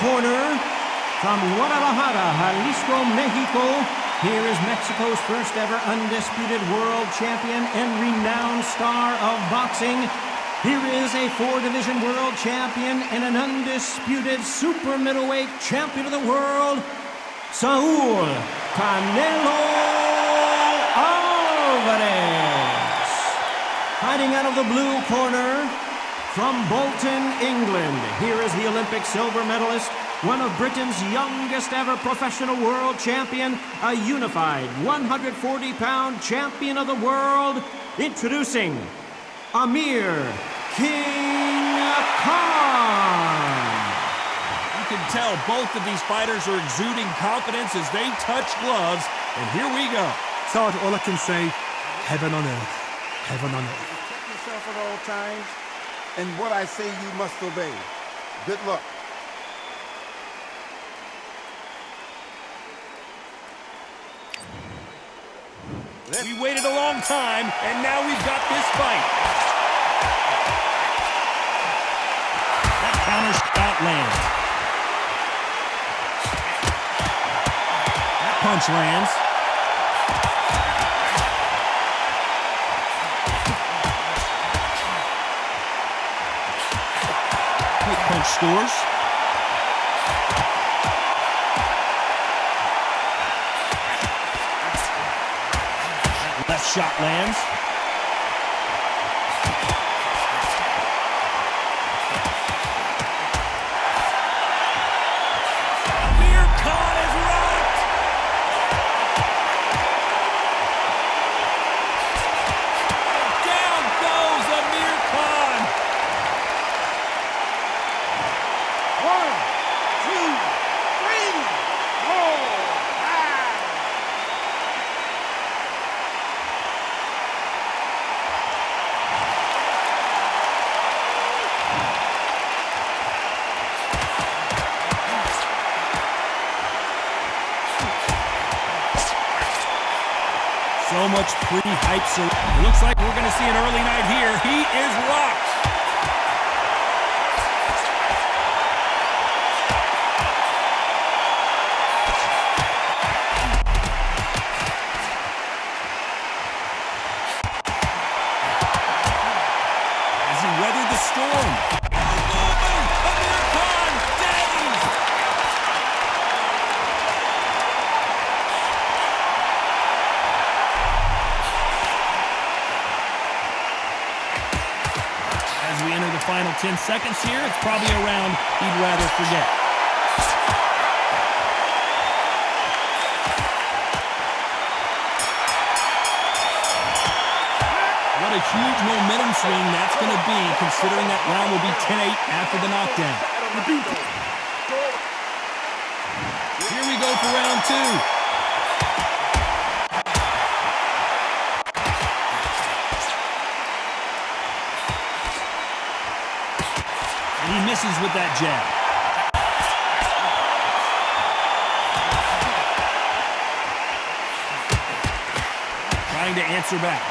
corner, from Guadalajara, Jalisco, Mexico, here is Mexico's first ever undisputed world champion and renowned star of boxing. Here is a 4-division world champion and an undisputed super middleweight champion of the world, Saul Canelo Alvarez. Fighting out of the blue corner, from Bolton, England, here is the Olympic silver medalist, one of Britain's youngest ever professional world champion, a unified 140-pound champion of the world, introducing Amir King Khan. You can tell both of these fighters are exuding confidence as they touch gloves, and here we go. Todd, all I can say, heaven on earth, heaven on earth. Protect yourself at all times, and what I say you must obey. Good luck. We waited a long time, and now we've got this fight. That counter shot lands. That punch lands. Quick punch scores. Left shot lands. Amir Khan is rocked. Down goes Amir Khan. 1, 2, 3, 4, 5. So much pre-hype, so it looks like we're going to see an early night here. He is rocked. As he weathered the storm. Amir Khan, dazed. As we enter the final 10 seconds here, it's probably a round he'd rather forget. What a huge momentum swing that's going to be, considering that round will be 10-8 after the knockdown. Here we go for round 2. He misses with that jab. Trying to answer back.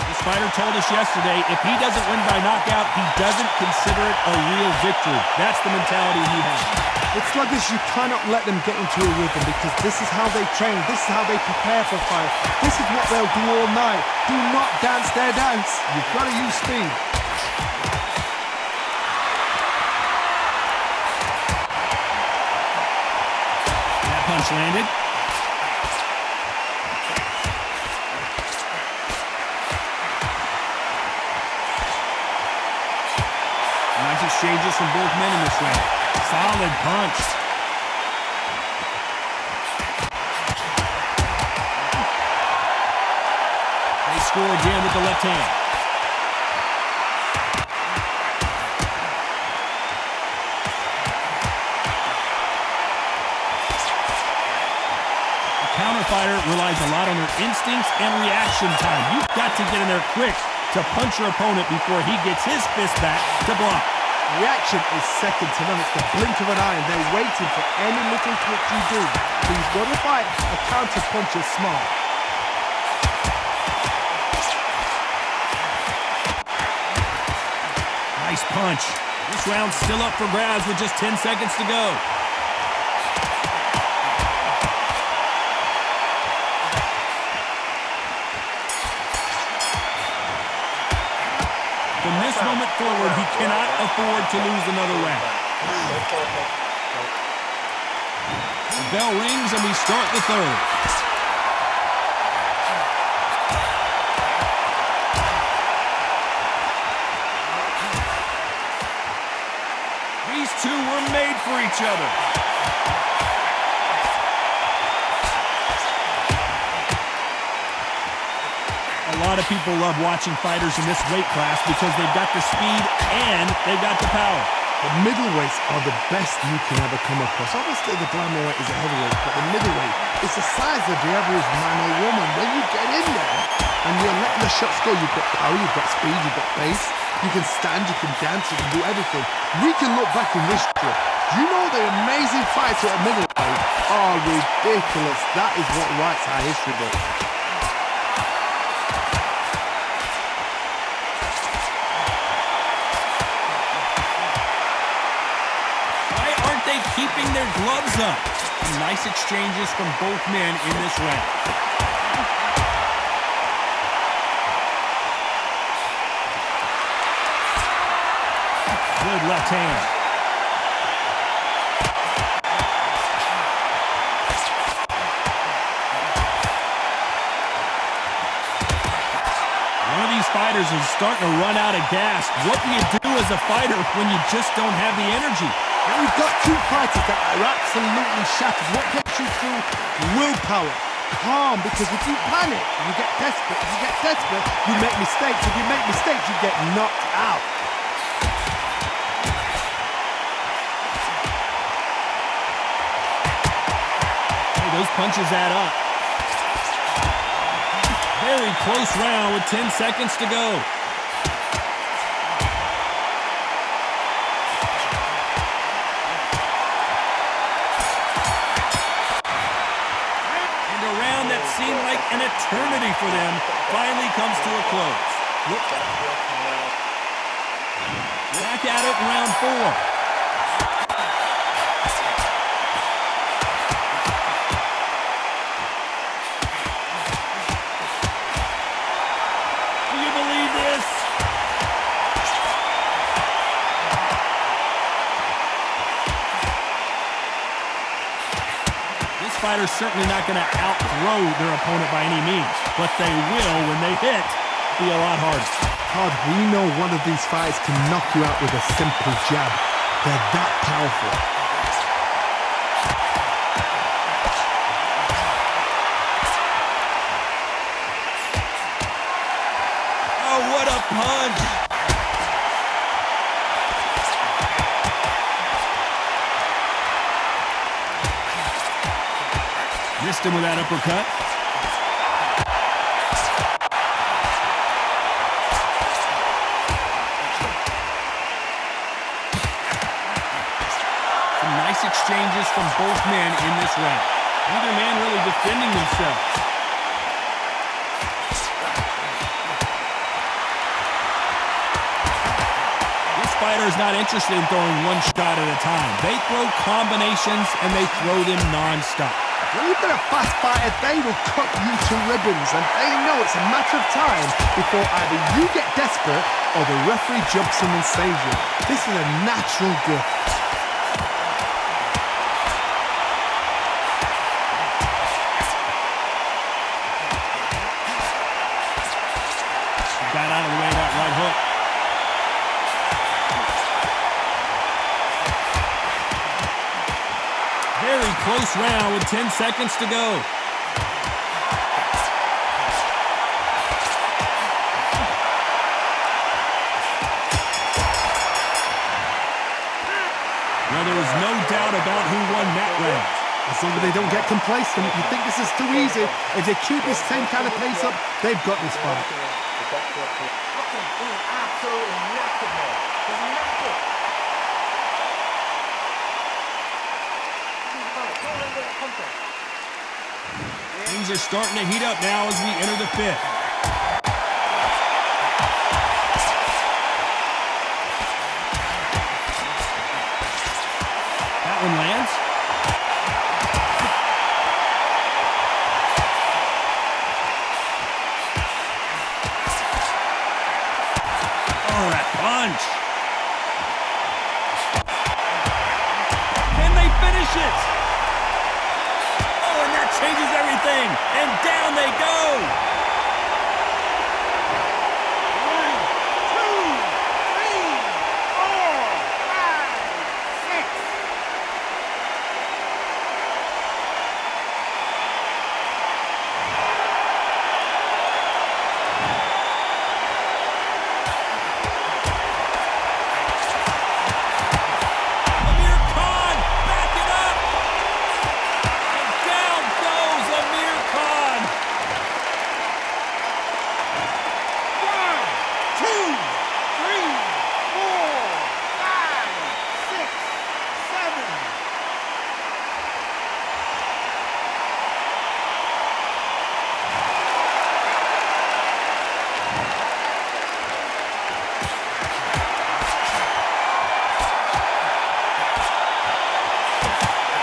This fighter told us yesterday, if he doesn't win by knockout, he doesn't consider it a real victory. That's the mentality he has. With sluggers, you cannot let them get into a rhythm because this is how they train, this is how they prepare for fight. This is what they'll do all night. Do not dance their dance. You've got to use speed. That punch landed. Nice exchanges from both men in this round. Solid punch. They score again with the left hand. The counter fighter relies a lot on their instincts and reaction time. You've got to get in there quick to punch your opponent before he gets his fist back to block. Reaction is second to none. It's the blink of an eye, and they're waiting for any little twitch you do. So you've got to fight a counter puncher smart. Nice punch. This round's still up for grabs with just 10 seconds to go. From this moment forward, he cannot afford to lose another round. The bell rings and we start the third. These two were made for each other. A lot of people love watching fighters in this weight class because they've got the speed and they've got the power. The middleweights are the best you can ever come across. Obviously, the flyweight is a heavyweight, but the middleweight is the size of the average man or woman. When you get in there and you're letting the shots go, you've got power, you've got speed, you've got pace. You can stand, you can dance, you can do everything. We can look back in history. You know the amazing fights at middleweight are ridiculous. That is what writes our history book. Keeping their gloves up. Nice exchanges from both men in this round. Good left hand. One of these fighters is starting to run out of gas. What do you do as a fighter when you just don't have the energy? And we've got two fighters that are absolutely shattered. What gets you through? Willpower. Calm, because if you panic, you get desperate. If you get desperate, you make mistakes. If you make mistakes, you get knocked out. Hey, those punches add up. Very close round with 10 seconds to go. Seemed like an eternity for them finally comes to a close. Back at it in round 4. Do you believe this? Fighters certainly not going to outthrow their opponent by any means, but they will, when they hit, be a lot harder. Todd, we know one of these fighters can knock you out with a simple jab. They're that powerful. Oh, what a punch! Missed him with that uppercut. Some nice exchanges from both men in this round. Neither man really defending themselves. This fighter is not interested in throwing one shot at a time. They throw combinations and they throw them non-stop. When you've got a fast fighter, they will cut you to ribbons, and they know it's a matter of time before either you get desperate or the referee jumps in and saves you. This is a natural gift. Got out of the way of that right hook. Very close round with 10 seconds to go. Well, there is no doubt about who won that round. As long as they don't get complacent, you think this is too easy. If they keep this same kind of pace up, they've got this fight. Things are starting to heat up now as we enter the fifth. one lands. Oh, that punch. Can they finish it? Oh, and that changes everything. And down they go.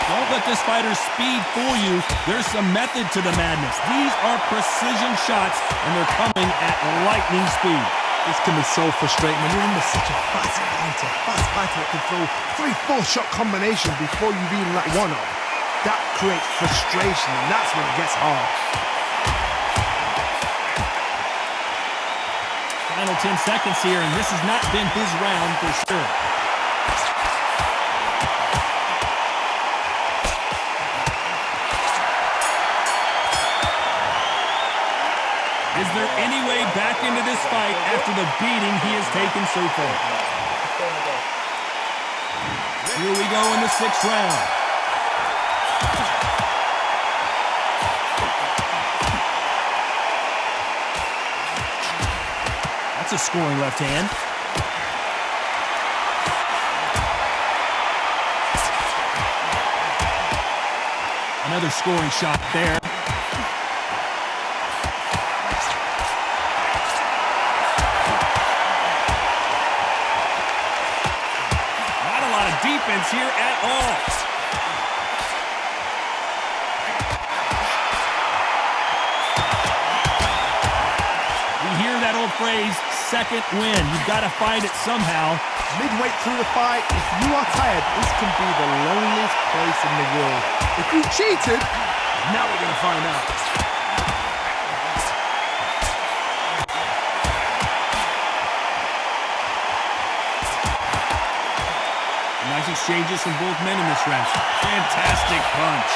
'Don't let this fighter's speed fool you. There's some method to the madness. These are precision shots, and they're coming at lightning speed. This can be so frustrating when you're under such a fast fighter that can throw 3-4 shot combinations before you've even let one off. That creates frustration, and that's when it gets hard. Final 10 seconds here, and this has not been his round for sure. Is there any way back into this fight after the beating he has taken so far? Here we go in the 6th round. That's a scoring left hand. Another scoring shot there. Defense here at all. We hear that old phrase, second win. You've got to find it somehow. Midway through the fight, if you are tired, this can be the loneliest place in the world. If you cheated, now we're going to find out. Nice exchanges from both men in this round. Fantastic punch.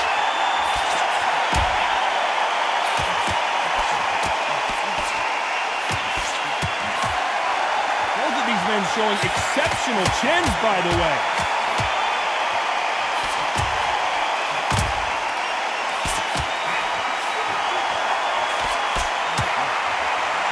Both of these men showing exceptional chins, by the way.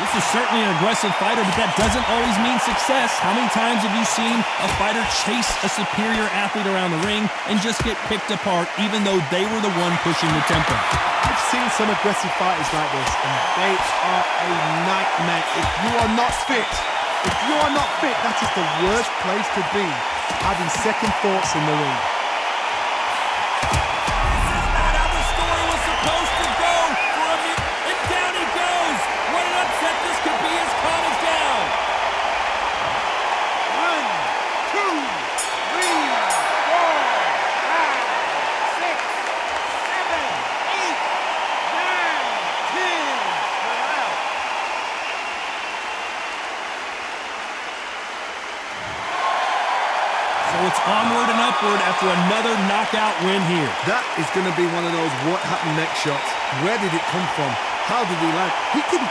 This is certainly an aggressive fighter, but that doesn't always mean success. How many times have you seen a fighter chase a superior athlete around the ring and just get picked apart even though they were the one pushing the tempo? I've seen some aggressive fighters like this, and they are a nightmare. If you are not fit, that is the worst place to be, having second thoughts in the ring. This is not how the story was supposed to go for Amir, and down he goes. What an upset this could be as calm as down. 1, 2, 3, 4, 5, 6, 7, 8, 9, 10. We're out. So it's onward and upward after another knockout win here. That is going to be one of those what happened next shots. Where did it come from? How did he land? He couldn't